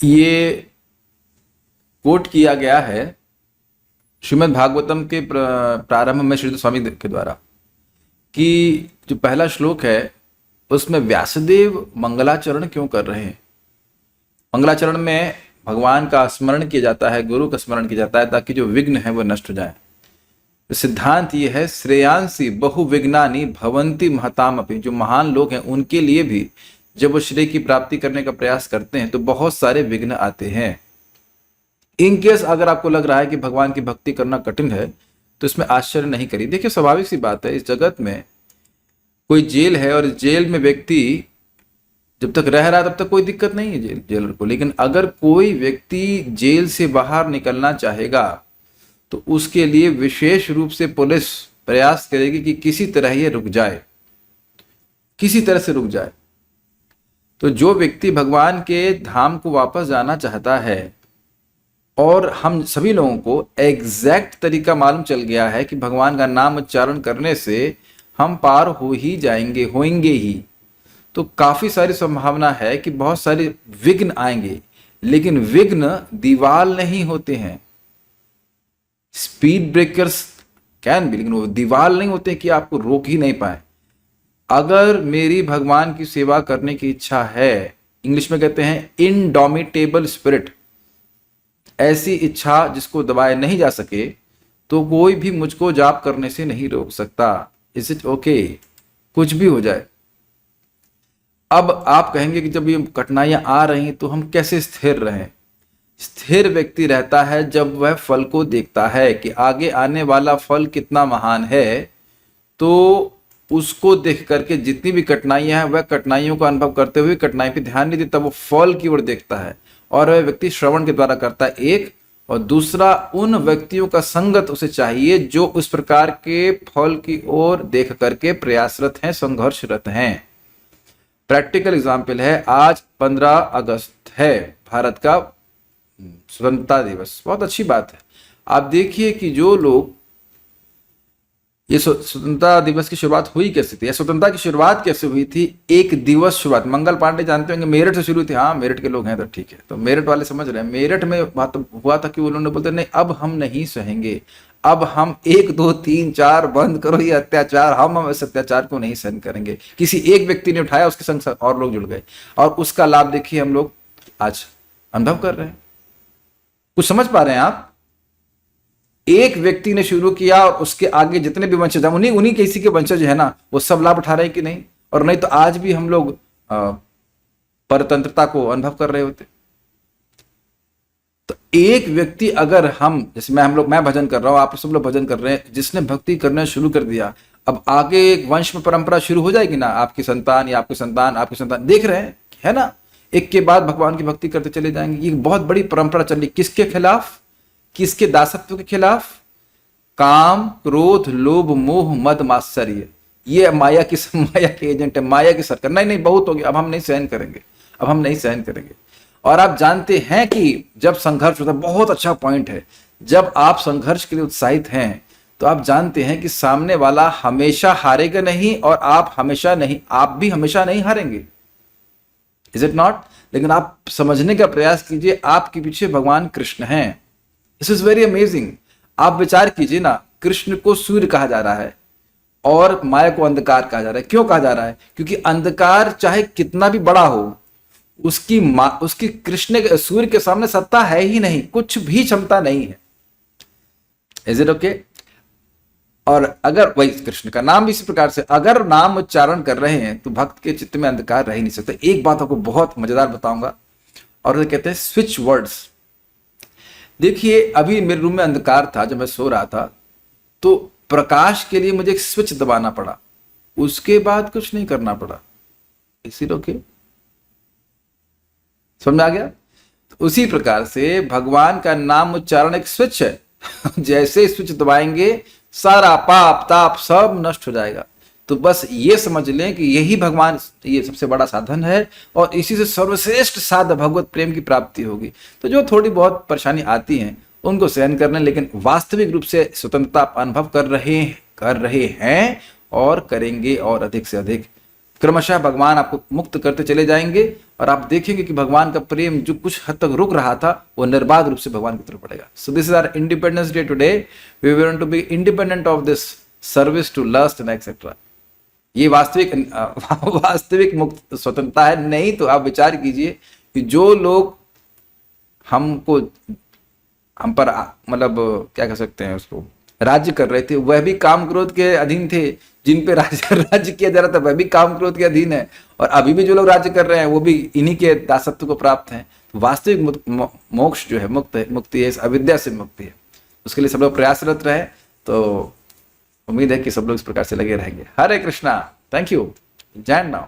ये कोट किया गया है श्रीमद् भागवतम के प्रारंभ में श्री स्वामी के द्वारा कि जो पहला श्लोक है उसमें व्यासदेव मंगलाचरण क्यों कर रहे हैं। मंगलाचरण में भगवान का स्मरण किया जाता है, गुरु का स्मरण किया जाता है ताकि जो विघ्न है वो नष्ट हो जाए। तो सिद्धांत ये है श्रेयांसी बहु विघ्नानि भवंती महताम अपि, जो महान लोग हैं उनके लिए भी जब वो श्रेय की प्राप्ति करने का प्रयास करते हैं तो बहुत सारे विघ्न आते हैं। इन केस अगर आपको लग रहा है कि भगवान की भक्ति करना कठिन है तो इसमें आश्चर्य नहीं करिए। देखिए स्वाभाविक सी बात है, इस जगत में कोई जेल है और जेल में व्यक्ति जब तक रह रहा है तब तक कोई दिक्कत नहीं है जेलर को, लेकिन अगर कोई व्यक्ति जेल से बाहर निकलना चाहेगा तो उसके लिए विशेष रूप से पुलिस प्रयास करेगी कि किसी तरह ये रुक जाए, किसी तरह से रुक जाए। तो जो व्यक्ति भगवान के धाम को वापस जाना चाहता है और हम सभी लोगों को एग्जैक्ट तरीका मालूम चल गया है कि भगवान का नाम उच्चारण करने से हम पार हो ही जाएंगे, होंगे ही, तो काफी सारी संभावना है कि बहुत सारे विघ्न आएंगे, लेकिन विघ्न दीवार नहीं होते हैं। स्पीड ब्रेकर्स कैन बी, लेकिन वो दीवार नहीं होते कि आपको रोक ही नहीं पाए। अगर मेरी भगवान की सेवा करने की इच्छा है, इंग्लिश में कहते हैं इनडोमिटेबल स्पिरिट, ऐसी इच्छा जिसको दबाए नहीं जा सके, तो कोई भी मुझको जाप करने से नहीं रोक सकता। इज इट ओके, कुछ भी हो जाए। अब आप कहेंगे कि जब ये कठिनाइयां आ रही तो हम कैसे स्थिर रहें। स्थिर व्यक्ति रहता है जब वह फल को देखता है कि आगे आने वाला फल कितना महान है, तो उसको देख करके जितनी भी कठिनाइयां हैं वह कठिनाइयों का अनुभव करते हुए कठिनाई पे ध्यान नहीं देता, वो फल की ओर देखता है। और वह व्यक्ति श्रवण के द्वारा करता है एक, और दूसरा उन व्यक्तियों का संगत उसे चाहिए जो उस प्रकार के फल की ओर देख करके प्रयासरत हैं, संघर्षरत हैं। प्रैक्टिकल एग्जाम्पल है, आज 15 अगस्त है, भारत का स्वतंत्रता दिवस, बहुत अच्छी बात है। आप देखिए कि जो लोग, ये स्वतंत्रता दिवस की शुरुआत हुई कैसे थी, या स्वतंत्रता की शुरुआत कैसे हुई थी। एक दिवस शुरुआत मंगल पांडे जानते होंगे, मेरठ से शुरू थी। हाँ, मेरठ के लोग हैं तो ठीक है, तो मेरठ वाले समझ रहे हैं। मेरठ में बात हुआ था कि उन्होंने बोलते नहीं, अब हम नहीं सहेंगे, अब हम 1 2 3 4 बंद करो ये अत्याचार, हम इस अत्याचार को नहीं सहन करेंगे। किसी एक व्यक्ति ने उठाया, उसके संग और लोग जुड़ गए, और उसका लाभ देखिए हम लोग आज अनुभव कर रहे हैं। कुछ समझ पा रहे हैं आप? एक व्यक्ति ने शुरू किया और उसके आगे जितने भी वंशज हैं, उन्हीं किसी के वंशज है ना, वो सब लाभ उठा रहे हैं कि नहीं? और नहीं तो आज भी हम लोग परतंत्रता को अनुभव कर रहे होते। तो एक व्यक्ति अगर हम, जैसे मैं भजन कर रहा हूं, आप सब लोग भजन कर रहे हैं, जिसने भक्ति करना शुरू कर दिया, अब आगे एक वंश में परंपरा शुरू हो जाएगी ना, आपकी संतान या आपकी संतान, आपकी संतान, देख रहे हैं है ना, एक के बाद भगवान की भक्ति करते चले जाएंगे। ये बहुत बड़ी परंपरा चल रही, किसके खिलाफ? किसके दासत्व के खिलाफ? काम, क्रोध, लोभ, मोह, मद, मात्सर्य, ये माया के एजेंट है, माया की सरकार। नहीं बहुत हो गया, अब हम नहीं सहन करेंगे, अब हम नहीं सहन करेंगे। और आप जानते हैं कि जब संघर्ष होता है, बहुत अच्छा पॉइंट है, जब आप संघर्ष के लिए उत्साहित हैं तो आप जानते हैं कि सामने वाला हमेशा हारेगा नहीं, और आप भी हमेशा नहीं हारेंगे। Is it not? लेकिन आप समझने का प्रयास कीजिए, आपके पीछे भगवान कृष्ण हैं। This is very amazing. आप विचार कीजिए ना, कृष्ण को सूर्य कहा जा रहा है और माया को अंधकार कहा जा रहा है। क्यों कहा जा रहा है? क्योंकि अंधकार चाहे कितना भी बड़ा हो, उसकी कृष्ण सूर्य के सामने सत्ता है ही नहीं, कुछ भी क्षमता नहीं है। Is it okay? और अगर वही कृष्ण का नाम भी इसी प्रकार से अगर नाम उच्चारण कर रहे हैं तो भक्त के चित्त में अंधकार रह ही नहीं सकता। एक बात आपको बहुत मजेदार बताऊंगा, और उसे कहते हैं स्विच वर्ड्स। देखिए अभी मेरे रूम में अंधकार था, जब मैं सो रहा था तो प्रकाश के लिए मुझे एक स्विच दबाना पड़ा, उसके बाद कुछ नहीं करना पड़ा। इसी ओके, समझ आ गया? तो उसी प्रकार से भगवान का नाम उच्चारण एक स्विच है जैसे स्विच दबाएंगे सारा पाप ताप सब नष्ट हो जाएगा। तो बस ये समझ लें कि यही भगवान, ये सबसे बड़ा साधन है, और इसी से सर्वश्रेष्ठ साधन भगवत प्रेम की प्राप्ति होगी। तो जो थोड़ी बहुत परेशानी आती हैं उनको सहन करना, लेकिन वास्तविक रूप से स्वतंत्रता अनुभव कर रहे हैं और करेंगे, और अधिक से अधिक क्रमशः भगवान आपको मुक्त करते चले जाएंगे। और आप देखेंगे कि भगवान का प्रेम जो कुछ हद तक रुक रहा था वो निर्बाध रूप से भगवान की तरफ बढ़ेगा. So this is our independence day today. We want to be independent of this service to lust and etcetera. ये वास्तविक मुक्त स्वतंत्रता है. नहीं तो आप विचार कीजिए कि जो लोग हम पर मतलब क्या कह सकते हैं उसको, राज्य कर रहे थे, वह भी काम क्रोध के अधीन थे. जिन पे राज्य किया जा रहा था वह भी काम क्रोध के अधीन है, और अभी भी जो लोग राज्य कर रहे हैं वो भी इन्हीं के दासत्व को प्राप्त हैं. वास्तविक मोक्ष जो है, मुक्ति है, इस अविद्या से मुक्ति है. उसके लिए सब लोग प्रयासरत रहे. तो उम्मीद है कि सब लोग इस प्रकार से लगे रहेंगे. हरे कृष्णा. Thank you. जय नाउ.